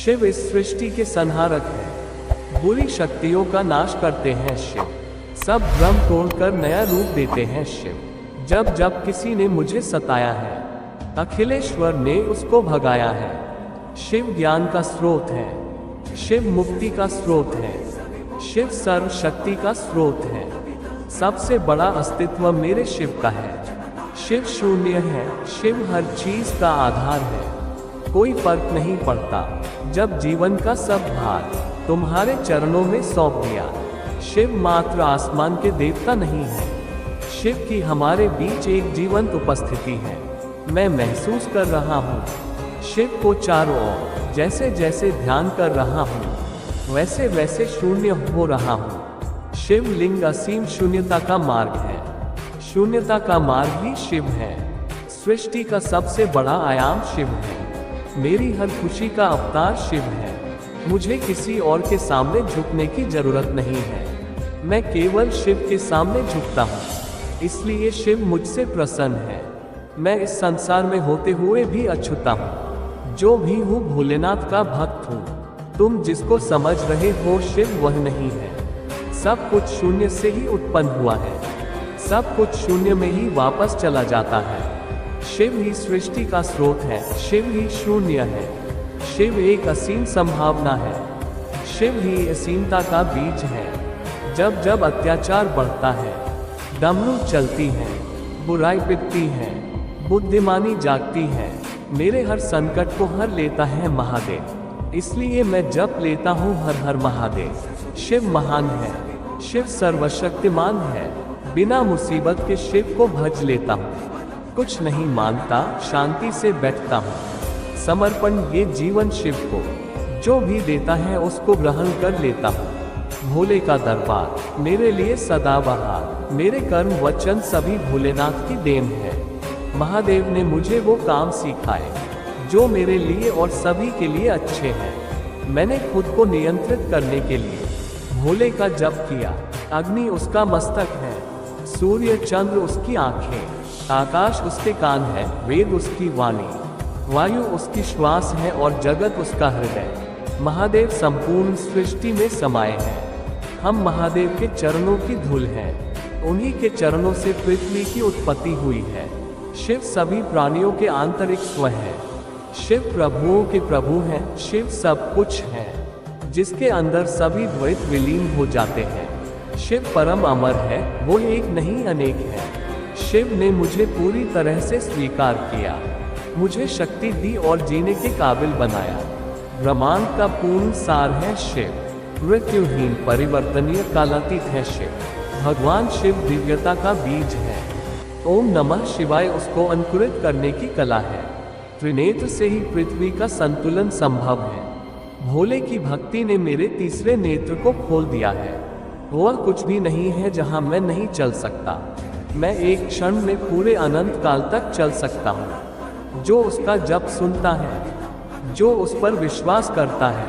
शिव इस सृष्टि के संहारक हैं, बुरी शक्तियों का नाश करते हैं शिव, सब भ्रम तोड़कर नया रूप देते हैं शिव। जब जब किसी ने मुझे सताया है, अखिलेश्वर ने उसको भगाया है। शिव ज्ञान का स्रोत है, शिव मुक्ति का स्रोत है, शिव सर्व शक्ति का स्रोत है। सबसे बड़ा अस्तित्व मेरे शिव का है। शिव शून्य है, शिव हर चीज का आधार है। कोई फर्क नहीं पड़ता जब जीवन का सब भार तुम्हारे चरणों में सौंप दिया। शिव मात्र आसमान के देवता नहीं है, शिव की हमारे बीच एक जीवंत उपस्थिति है। मैं महसूस कर रहा हूँ शिव को चारों ओर, जैसे जैसे ध्यान कर रहा हूँ वैसे वैसे शून्य हो रहा हूँ। शिव लिंग असीम शून्यता का मार्ग है, शून्यता का मार्ग ही शिव है। सृष्टि का सबसे बड़ा आयाम शिव है, मेरी हर खुशी का अवतार शिव है। मुझे किसी और के सामने झुकने की जरूरत नहीं है, मैं केवल शिव के सामने झुकता हूँ, इसलिए शिव मुझसे प्रसन्न है। मैं इस संसार में होते हुए भी अछूता हूँ, जो भी हूँ भोलेनाथ का भक्त हूँ। तुम जिसको समझ रहे हो शिव वह नहीं है, सब कुछ शून्य से ही उत्पन्न हुआ है, सब कुछ शून्य में ही वापस चला जाता है। शिव ही सृष्टि का स्रोत है, शिव ही शून्य है, शिव एक असीम संभावना है, शिव ही असीमता का बीज है। जब जब अत्याचार बढ़ता है, डमरू चलती है, बुराई पिटती है, बुद्धिमानी जागती है, मेरे हर संकट को हर लेता है महादेव। इसलिए मैं जप लेता हूँ हर हर महादेव। शिव महान है, शिव सर्वशक्तिमान है, बिना मुसीबत के शिव को भज लेता हूँ। कुछ नहीं मानता, शांति से बैठता हूँ। समर्पण ये जीवन शिव को जो भी देता है उसको ग्रहण कर लेता हूँ। भोले का दरबार मेरे लिए सदाबहार, मेरे कर्म वचन सभी भोलेनाथ की देन है। महादेव ने मुझे वो काम सिखाए जो मेरे लिए और सभी के लिए अच्छे हैं। मैंने खुद को नियंत्रित करने के लिए भोले का जप किया। अग्नि उसका मस्तक है, सूर्य चंद्र उसकी आंखें, आकाश उसके कान है, वेद उसकी वाणी, वायु उसकी श्वास है और जगत उसका हृदय। महादेव संपूर्ण सृष्टि में समाये हैं। हम महादेव के चरणों की धूल हैं, उन्हीं के चरणों से पृथ्वी की उत्पत्ति हुई है। शिव सभी प्राणियों के आंतरिक स्व है, शिव प्रभुओं के प्रभु हैं, शिव सब कुछ है, जिसके अंदर सभी द्वैत विलीन हो जाते हैं। शिव परम अमर है, वो एक नहीं अनेक है। शिव ने मुझे पूरी तरह से स्वीकार किया, मुझे शक्ति दी और जीने के काबिल बनाया। ब्रह्मांड का पूर्ण सार है शिव, मृत्युहीन परिवर्तनीय कालातीत है शिव। भगवान शिव दिव्यता का बीज है। ओम नमः शिवाय उसको अंकुरित करने की कला है। त्रिनेत्र से ही पृथ्वी का संतुलन संभव है। भोले की भक्ति ने मेरे तीसरे नेत्र को खोल दिया है। वह कुछ भी नहीं है जहां मैं नहीं चल सकता। मैं एक क्षण में पूरे अनंत काल तक चल सकता हूँ। जो उसका जप सुनता है, जो उस पर विश्वास करता है,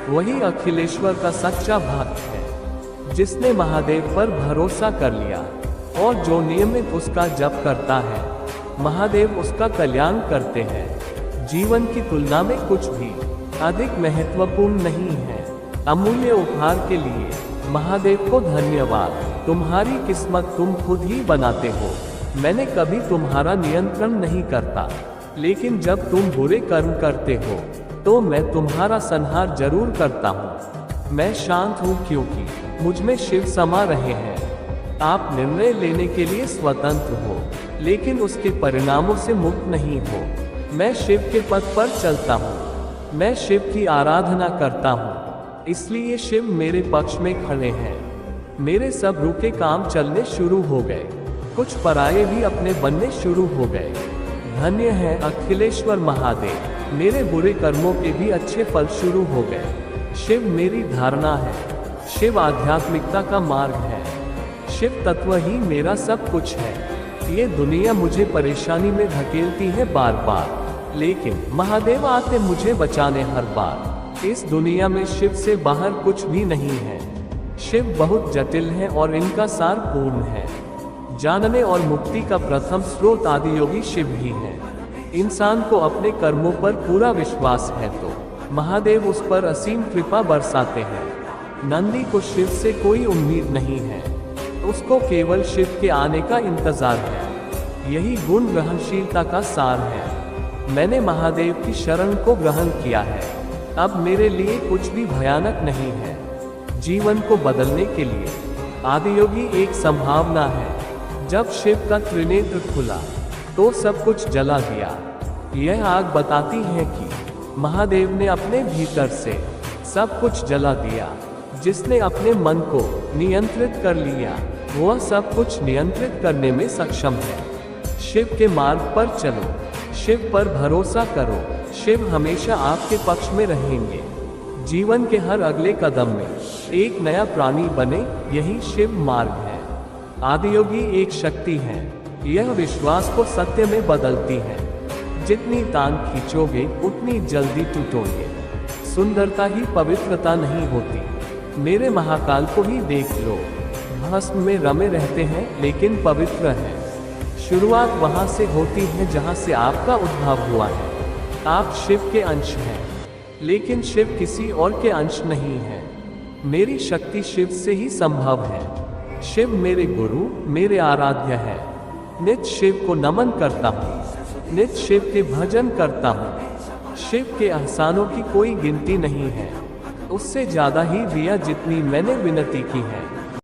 वही अखिलेश्वर का सच्चा भक्त है। जिसने महादेव पर भरोसा कर लिया और जो नियमित उसका जप करता है, महादेव उसका कल्याण करते हैं। जीवन की तुलना में कुछ भी अधिक महत्वपूर्ण नहीं है। अमूल्य उपहार के लिए महादेव को धन्यवाद। तुम्हारी किस्मत तुम खुद ही बनाते हो। मैंने कभी तुम्हारा नियंत्रण नहीं करता, लेकिन जब तुम बुरे कर्म करते हो तो मैं तुम्हारा संहार जरूर करता हूँ। मैं शांत हूँ क्योंकि मुझ में शिव समा रहे हैं। आप निर्णय लेने के लिए स्वतंत्र हो, लेकिन उसके परिणामों से मुक्त नहीं हो। मैं शिव के पथ पर चलता हूँ, मैं शिव की आराधना करता हूँ, इसलिए शिव मेरे पक्ष में खड़े हैं। मेरे सब रुके काम चलने शुरू हो गए, कुछ पराये भी अपने बनने शुरू हो गए। धन्य है अखिलेश्वर महादेव, मेरे बुरे कर्मों के भी अच्छे फल शुरू हो गए। शिव मेरी धारणा है, शिव आध्यात्मिकता का मार्ग है, शिव तत्व ही मेरा सब कुछ है। ये दुनिया मुझे परेशानी में धकेलती है बार बार, लेकिन महादेव आते मुझे बचाने हर बार। इस दुनिया में शिव से बाहर कुछ भी नहीं है। शिव बहुत जटिल है और इनका सार पूर्ण है। जानने और मुक्ति का प्रथम स्रोत आदि योगी शिव ही है। इंसान को अपने कर्मों पर पूरा विश्वास है तो महादेव उस पर असीम कृपा बरसाते हैं। नंदी को शिव से कोई उम्मीद नहीं है, उसको केवल शिव के आने का इंतजार है। यही गुण ग्रहणशीलता का सार है। मैंने महादेव की शरण को ग्रहण किया है। अब मेरे लिए कुछ भी भयानक नहीं है। जीवन को बदलने के लिए आदियोगी एक संभावना है। जब शिव का त्रिनेत्र खुला तो सब कुछ जला गया। यह आग बताती है कि महादेव ने अपने भीतर से सब कुछ जला दिया। जिसने अपने मन को नियंत्रित कर लिया वह सब कुछ नियंत्रित करने में सक्षम है। शिव के मार्ग पर चलो, शिव पर भरोसा करो। शिव हमेशा आपके पक्ष में रहेंगे। जीवन के हर अगले कदम में एक नया प्राणी बने, यही शिव मार्ग है। आदियोगी एक शक्ति है, यह विश्वास को सत्य में बदलती है। जितनी तान खींचोगे उतनी जल्दी टूटोगे। सुंदरता ही पवित्रता नहीं होती। मेरे महाकाल को ही देख लो, भस्म में रमे रहते हैं लेकिन पवित्र हैं। शुरुआत वहां से होती है जहां से आपका उद्भव हुआ है। आप शिव के अंश हैं, लेकिन शिव किसी और के अंश नहीं है। मेरी शक्ति शिव से ही संभव है। शिव मेरे गुरु, मेरे आराध्य है। नित्य शिव को नमन करता हूँ, नित्य शिव के भजन करता हूँ। शिव के एहसानों की कोई गिनती नहीं है, उससे ज्यादा ही दिया जितनी मैंने विनती की है।